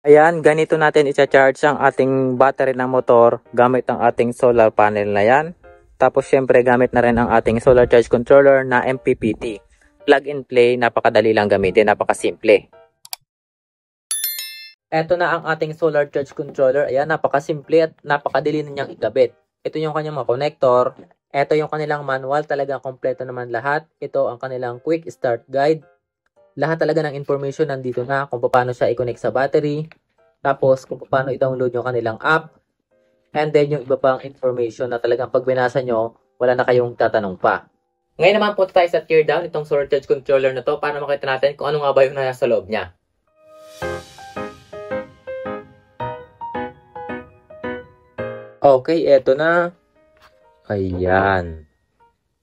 Ayan, ganito natin i-charge ang ating battery ng motor gamit ang ating solar panel na yan. Tapos syempre gamit na rin ang ating solar charge controller na MPPT. Plug and play, napakadali lang gamitin, napakasimple. Ito na ang ating solar charge controller. Ayan, napakasimple at napakadali niyang ikabit. Ito yung kanyang mga connector. Ito yung kanilang manual, talagang kompleto naman lahat. Ito ang kanilang quick start guide. Lahat talaga ng information nandito na kung paano siya i-connect sa battery. Tapos kung paano i-download yung kanilang app. And then yung iba pang information na talagang pag binasa nyo, wala na kayong tatanong pa. Ngayon naman punta tayo sa tear down itong solar charge controller na to para makita natin kung ano nga ba yung nasa loob niya. Okay, eto na. Ayan.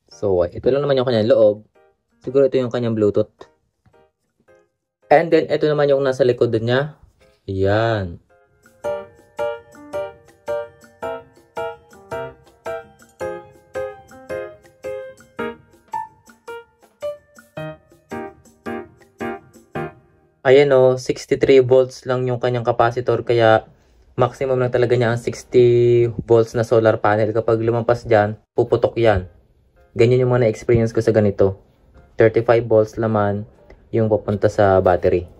So, ito lang naman yung kanyang loob. Siguro ito yung kanyang Bluetooth. And then, ito naman yung nasa likod niya. Ayan. Ayan o, 63 volts lang yung kanyang capacitor. Kaya, maximum lang talaga niya ang 60 volts na solar panel. Kapag lumampas dyan, puputok yan. Ganyan yung mga na-experience ko sa ganito. 35 volts naman yung pupunta sa battery.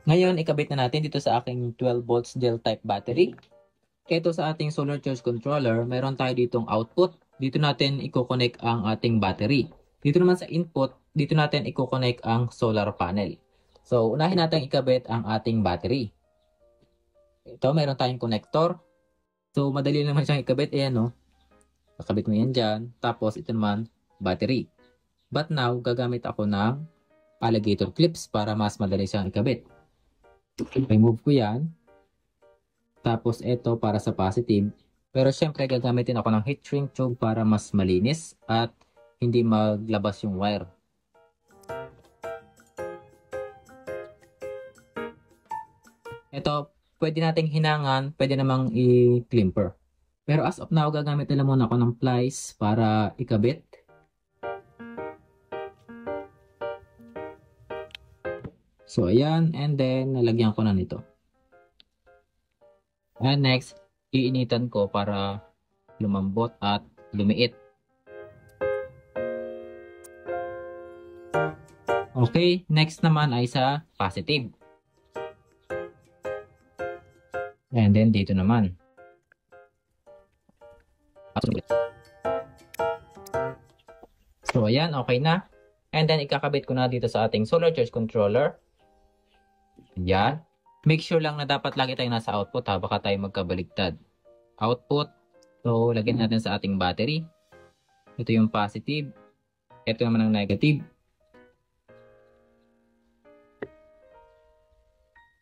Ngayon, ikabit na natin dito sa aking 12 volts gel type battery. Ito sa ating solar charge controller, meron tayo ditong output. Dito natin i-connect ang ating battery. Dito naman sa input, dito natin i-connect ang solar panel. So, unahin natin ikabit ang ating battery. Ito, meron tayong connector. So, madali naman siyang ikabit. Ayan, no? Nakabit mo yan dyan. Tapos, ito naman, battery. But now, gagamit ako ng alligator clips para mas madali siyang ikabit. Remove ko yan. Tapos ito para sa positive. Pero syempre gagamitin ako ng heat shrink tube para mas malinis at hindi maglabas yung wire. Ito, pwede nating hinangan, pwede namang i-climper. Pero as of now, gagamit nila muna ako ng plies para ikabit. So ayan, and then nalagyan ko na nito. And next, iinitan ko para lumambot at lumiit. Okay, next naman ay sa positive. And then dito naman. So ayan, okay na. And then ikakabit ko na dito sa ating solar charge controller. Ayan. Make sure lang na dapat lagi tayong nasa output ha, baka tayo magkabaligtad. Output. So, lagyan natin sa ating battery. Ito yung positive. Ito naman ang negative.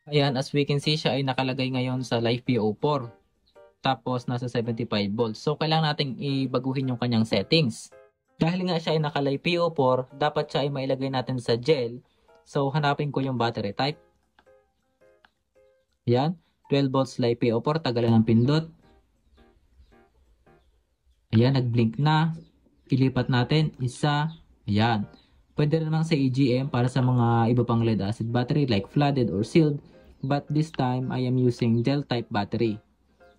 Ayan, as we can see, siya ay nakalagay ngayon sa LiFePO4. Tapos, nasa 75 volts. So, kailangan nating ibaguhin yung kanyang settings. Dahil nga siya ay naka-LiFePO4, dapat siya ay mailagay natin sa gel. So, hanapin ko yung battery type. Ayan, 12 volts LiFePO4, tagalan ng pindot. Ayan, nag-blink na. Ilipat natin, isa. Ayan. Pwede rin naman sa EGM para sa mga iba pang lead acid battery like flooded or sealed. But this time, I am using gel type battery.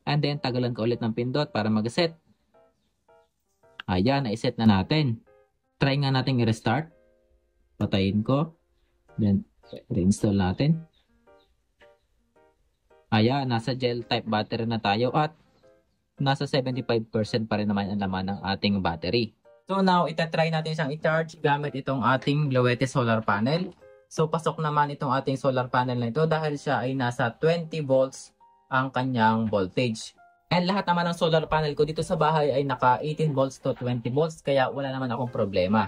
And then, tagalan ko ulit ng pindot para mag-set. Ayan, na-set na natin. Try nga natin i-restart. Patayin ko. Then, reinstall natin. Ayan, nasa gel type battery na tayo at nasa 75% pa rin naman ang laman ng ating battery. So now, itatry natin siyang i-charge gamit itong ating Blauete solar panel. So pasok naman itong ating solar panel na ito dahil siya ay nasa 20 volts ang kanyang voltage. And lahat naman ng solar panel ko dito sa bahay ay naka 18 volts to 20 volts kaya wala naman akong problema.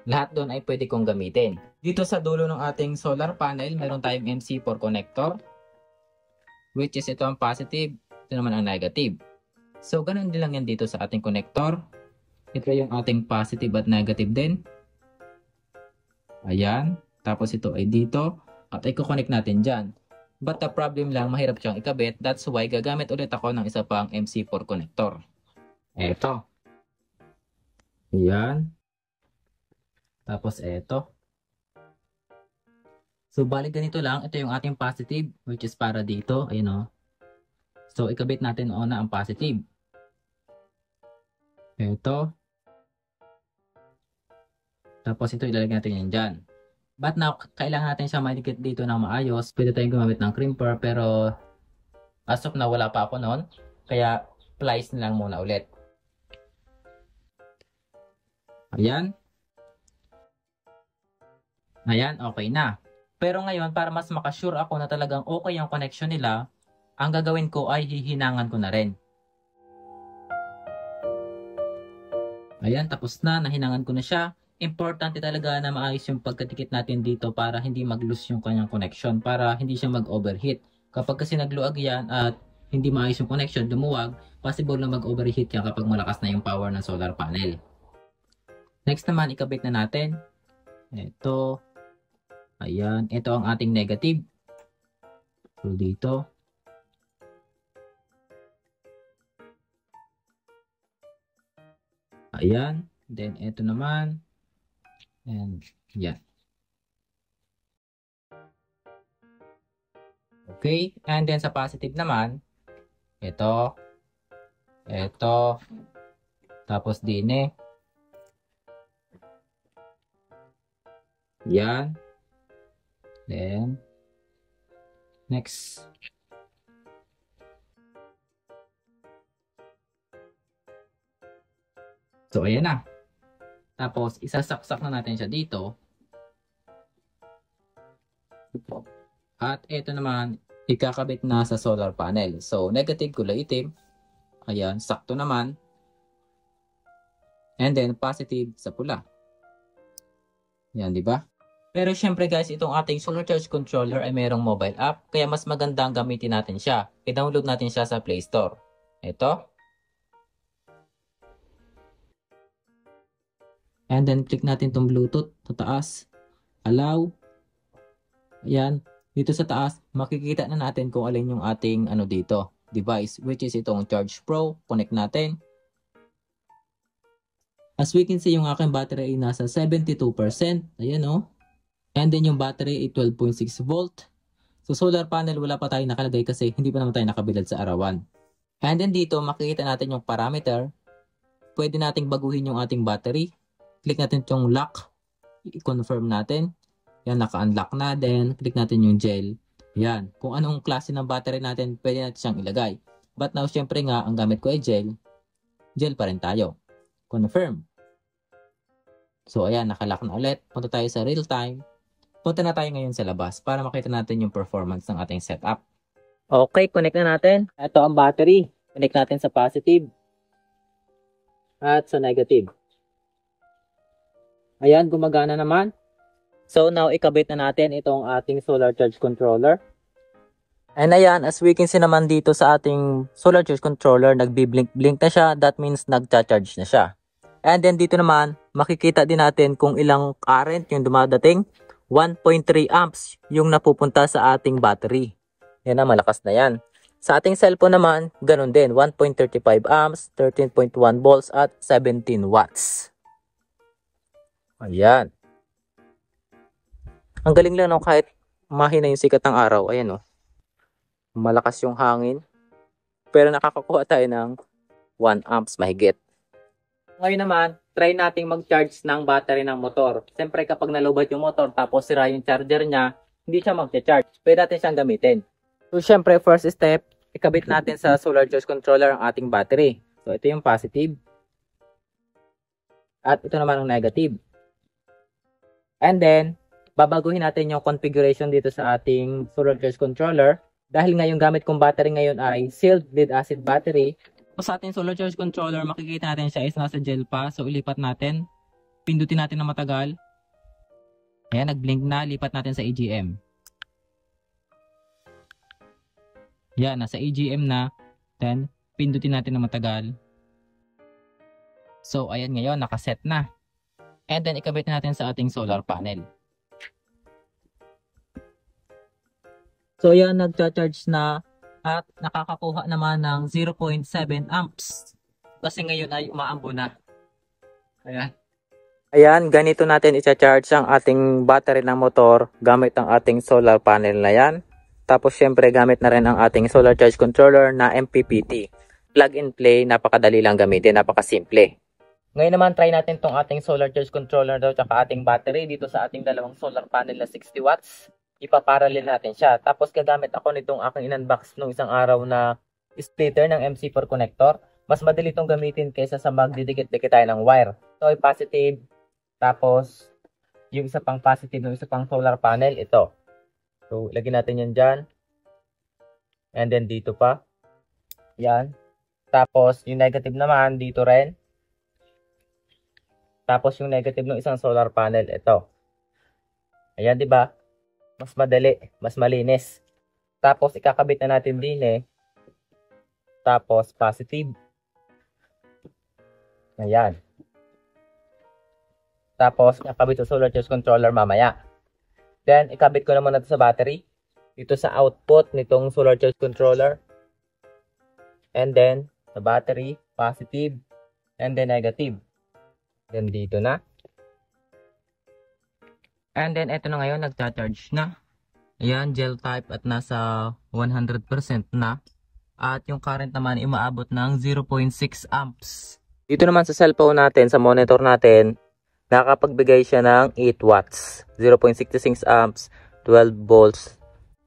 Lahat doon ay pwede kong gamitin. Dito sa dulo ng ating solar panel, meron tayong MC4 connector. Which is ito ang positive, ito naman ang negative. So, ganun din lang yan dito sa ating connector. Ito yung ating positive at negative din. Ayan. Tapos ito ay dito. At i-connect natin dyan. But the problem lang, mahirap siyang ikabit. That's why gagamit ulit ako ng isa pang MC4 connector. Eto. Yan. Tapos eto. So, balik ganito lang. Ito yung ating positive, which is para dito. Ayun o. So, ikabit natin una ang positive. Ito. Tapos ito ilalagay natin yan dyan. But now, kailangan natin siya maidikit dito ng maayos. Pwede tayong gumamit ng crimper, pero as of now, wala pa ako noon. Kaya, plies na lang muna ulit. Ayan. Ayan, okay na. Pero ngayon, para mas makasure ako na talagang okay yung connection nila, ang gagawin ko ay hihinangan ko na rin. Ayan, tapos na. Nahinangan ko na siya. Importante talaga na maayos yung pagkadikit natin dito para hindi mag-lose yung kanyang connection, para hindi siya mag-overheat. Kapag kasi nagluag yan at hindi maayos yung connection, lumuwag, possible na mag-overheat yan kapag malakas na yung power ng solar panel. Next naman, ikabit na natin. Ito. Ayan, ito ang ating negative. So, dito. Ayan. Then, ito naman. And, yan. Okay. And then, sa positive naman, ito. Ito. Tapos, din eh. Yan. Then, next. So, ayan na. Tapos, isasaksak na natin siya dito. At ito naman, ikakabit na sa solar panel. So, negative kulay itim. Ayan, sakto naman. And then, positive sa pula. Yan, di ba? Pero syempre guys, itong ating solar charge controller ay mayroong mobile app. Kaya mas magandang gamitin natin siya. I-download natin siya sa Play Store. Ito. And then, click natin itong Bluetooth sa taas. Allow. Ayan. Dito sa taas, makikita na natin kung alin yung ating dito, device, which is itong Charge Pro. Connect natin. As we can see, yung aking battery ay nasa 72%. Ayan o. And then yung battery ay 12.6 volt. So solar panel, wala pa tayo nakalagay kasi hindi pa naman tayo nakabilad sa arawan. And then dito, makikita natin yung parameter. Pwede nating baguhin yung ating battery. Click natin itong lock. I-confirm natin. Yan, naka-unlock na. Then, click natin yung gel. Yan. Kung anong klase ng battery natin, pwede natin siyang ilagay. But now, syempre nga, ang gamit ko ay gel. Gel pa rin tayo. Confirm. So, ayan, nakalock na ulit. Punta tayo sa real time. Punta na tayo ngayon sa labas para makita natin yung performance ng ating setup. Okay, connect na natin. Ito ang battery. Connect natin sa positive at sa negative. Ayan, gumagana naman. So now, ikabit na natin itong ating solar charge controller. And ayan, as we can see naman dito sa ating solar charge controller, nagbi-blink-blink na siya. That means nagcha-charge na siya. And then dito naman, makikita din natin kung ilang current yung dumadating. 1.3 amps yung napupunta sa ating battery. Yan na, malakas na yan. Sa ating cellphone naman, ganun din. 1.35 amps, 13.1 volts at 17 watts. Ayan. Ang galing lang, no? Kahit mahina yung sikat ng araw. Ayan, no? Malakas yung hangin. Pero nakakakuha tayo ng 1 amps mahigit. Ngayon naman, try nating mag-charge ng battery ng motor. Siyempre, kapag nalobat yung motor tapos sira yung charger niya, hindi siya mag-charge. Pwede natin siyang gamitin. So, siyempre, first step, ikabit natin sa solar charge controller ang ating battery. So, ito yung positive. At ito naman ang negative. And then, babaguhin natin yung configuration dito sa ating solar charge controller. Dahil nga yung gamit kong battery ngayon ay sealed lead acid battery. So, sa ating solar charge controller, makikita natin siya is nasa gel pa. So, ilipat natin. Pindutin natin na matagal. Ayan, nag-blink na. Lipat natin sa AGM. Yan, nasa AGM na. Then, pindutin natin na matagal. So, ayan ngayon, nakaset na. And then, ikabit natin sa ating solar panel. So, ayan, nagcha-charge na at nakakakuha naman ng 0.7 amps. kasi ngayon ay umaambo na. Ayan. Ayan, ganito natin i-charge ang ating battery ng motor gamit ang ating solar panel na yan. Tapos syempre gamit na rin ang ating solar charge controller na MPPT. Plug and play, napakadali lang gamitin, napakasimple. Ngayon naman try natin tong ating solar charge controller daw tsaka ating battery dito sa ating dalawang solar panel na 60 watts. Ipaparallel natin siya. Tapos gagamit ako nitong aking in-unbox nung isang araw na splitter ng MC4 connector. Mas madali itong gamitin kaysa sa magdidikit-dikit tayo ng wire. So ay positive. Tapos yung isa pang positive ng isa pang solar panel, ito. So lagyan natin yan dyan. And then dito pa. Yan. Tapos yung negative naman dito rin. Tapos yung negative ng isang solar panel, ito. Ayan, di ba? Mas madali, mas malinis. Tapos ikakabit na natin din Tapos positive. Ayan. Tapos ikakabit sa solar charge controller mamaya. Then ikabit ko na muna sa battery. Dito sa output nitong solar charge controller. And then sa battery, positive. And then negative. Then dito na. And then ito na ngayon, nagcha-charge na. Ayan, gel type at nasa 100% na. At yung current naman umaabot ng 0.6 amps. Dito naman sa cellphone natin, sa monitor natin, nakapagbigay siya ng 8 watts. 0.66 amps, 12 volts.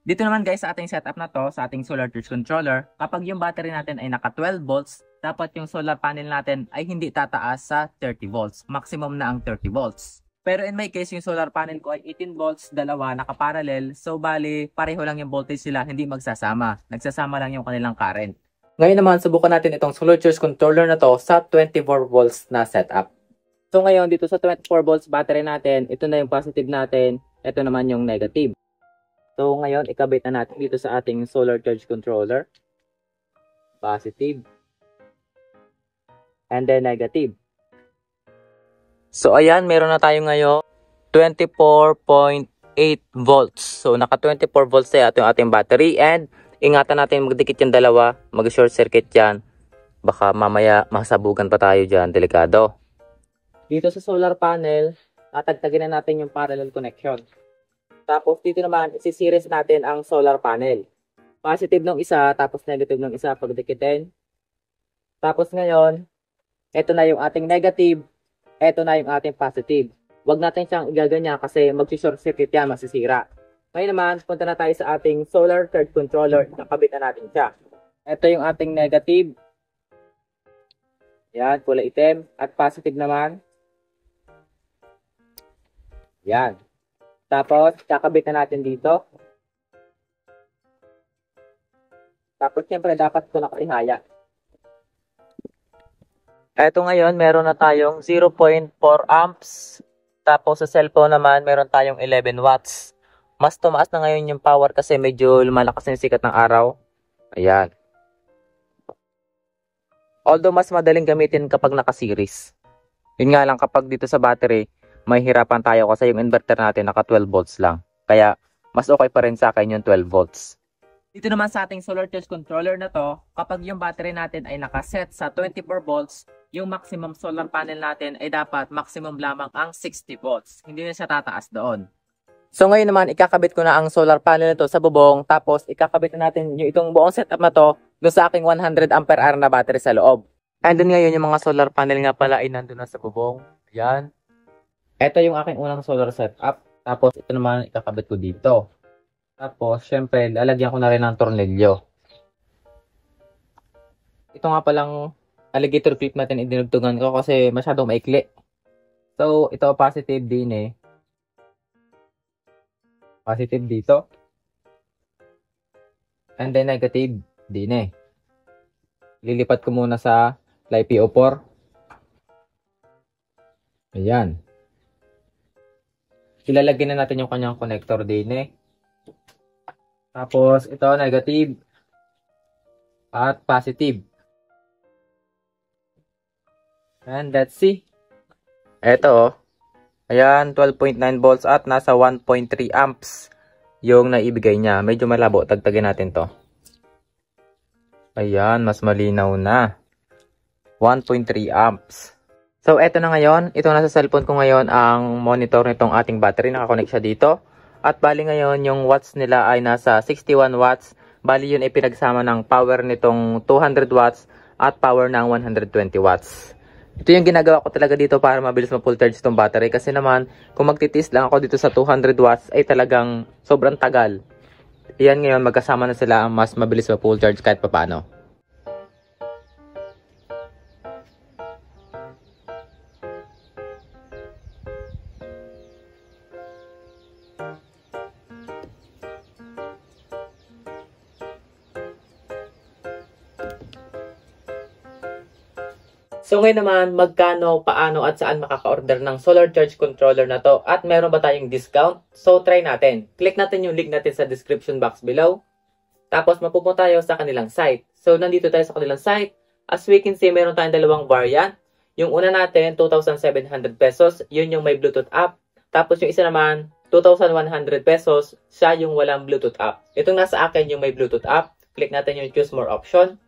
Dito naman guys sa ating setup na to, sa ating solar charge controller, kapag yung battery natin ay naka 12 volts, dapat yung solar panel natin ay hindi tataas sa 30 volts. Maximum na ang 30 volts. Pero in my case, yung solar panel ko ay 18 volts, dalawa, nakaparallel. So, bali, pareho lang yung voltage sila, hindi magsasama. Nagsasama lang yung kanilang current. Ngayon naman, subukan natin itong solar charge controller na to sa 24 volts na setup. So, ngayon, dito sa 24 volts battery natin, ito na yung positive natin, ito naman yung negative. So, ngayon, ikabit na natin dito sa ating solar charge controller. Positive. And then negative. So, ayan, meron na tayo ngayon 24.8 volts. So, naka 24 volts tayo yung ating battery. And, ingatan natin magdikit yung dalawa. Mag-short circuit yan. Baka mamaya masabugan pa tayo dyan. Delikado. Dito sa solar panel, tatagtagin na natin yung parallel connection. Tapos, dito naman, isi-series natin ang solar panel. Positive ng isa, tapos negative ng isa pagdikitin. Tapos ngayon, ito na yung ating negative. Ito na yung ating positive. Huwag natin siyang igaganyan kasi mag-short circuit yan, masisira. Ngayon naman, punta na tayo sa ating solar charge controller. Nakabit na natin siya. Ito yung ating negative. Yan, kulay itim. At positive naman. Yan. Tapos, kakabit na natin dito. Tapos, siyempre, dapat ito nakatihaya. Ito ngayon, meron na tayong 0.4 amps. Tapos, sa cellphone naman, meron tayong 11 watts. Mas tumaas na ngayon yung power kasi medyo lumalakas na yung sikat ng araw. Ayan. Although, mas madaling gamitin kapag naka-series. Yun nga lang, kapag dito sa battery, may hirapan tayo kasi yung inverter natin naka 12 volts lang. Kaya, mas okay pa rin sa akin yung 12 volts. Dito naman sa ating solar charge controller na to, kapag yung battery natin ay nakaset sa 24 volts, yung maximum solar panel natin ay dapat maximum lamang ang 60 volts. Hindi na siya tataas doon. So ngayon naman, ikakabit ko na ang solar panel nito sa bubong, tapos ikakabit na natin yung itong buong setup na to doon sa aking 100 ampere hour na battery sa loob. And then ngayon, yung mga solar panel nga pala ay nandun na sa bubong. Yan. Ito yung aking unang solar setup. Tapos ito naman ikakabit ko dito. Tapos syempre lalagyan ko na rin ng tornilyo. Ito nga palang alligator clip natin idinugtugan ko kasi masyadong maikli. So ito positive din Positive dito. And then negative din Lilipat ko muna sa LiPo4. Ayan. Ilalagay na natin yung kanyang connector din Tapos, ito negative at positive. And let's see. Ito, ayan, 12.9 volts at nasa 1.3 amps yung naibigay niya. Medyo malabo, tagtagin natin to. Ayan, mas malinaw na. 1.3 amps. So, eto na ngayon. Ito nasa cellphone ko ngayon ang monitor nitong ating battery. Nakakonect siya dito. At bali ngayon, yung watts nila ay nasa 61 watts. Bali yun ay pinagsama ng power nitong 200 watts at power ng 120 watts. Ito yung ginagawa ko talaga dito para mabilis ma-full charge itong battery. Kasi naman, kung magtitis lang ako dito sa 200 watts ay talagang sobrang tagal. Yan ngayon, magkasama na sila ang mas mabilis ma-full charge kahit papano. So ngayon naman, magkano, paano at saan makaka-order ng solar charge controller na to at meron ba tayong discount? So try natin. Click natin yung link natin sa description box below. Tapos mapupunta tayo sa kanilang site. So nandito tayo sa kanilang site. As we can see, meron tayong dalawang variant. Yung una natin, 2,700 pesos. Yun yung may Bluetooth app. Tapos yung isa naman, 2,100 pesos. Siya yung walang Bluetooth app. Itong nasa akin yung may Bluetooth app. Click natin yung choose more option.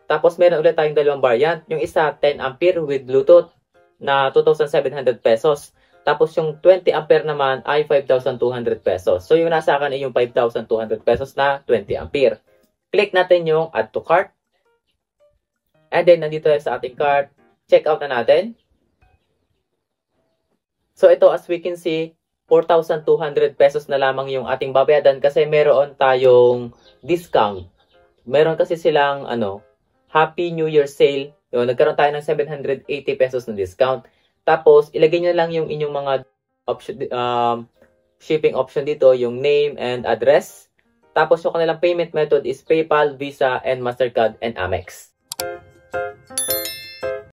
Tapos meron ulit tayong dalawang variant. Yung isa 10 ampere with Bluetooth na 2,700 pesos. Tapos yung 20 ampere naman ay 5,200 pesos. So yung nasa akin ay yung 5,200 pesos na 20 ampere. Click natin yung add to cart. And then nandito tayo sa ating cart. Check out na natin. So ito, as we can see, 4,200 pesos na lamang yung ating babayadan kasi meron tayong discount. Meron kasi silang Happy New Year sale. Yun, nagkaroon tayo ng 780 pesos na discount. Tapos, ilagay nyo lang yung inyong mga option, shipping option dito, yung name and address. Tapos, yung kanilang payment method is PayPal, Visa, and Mastercard, and Amex.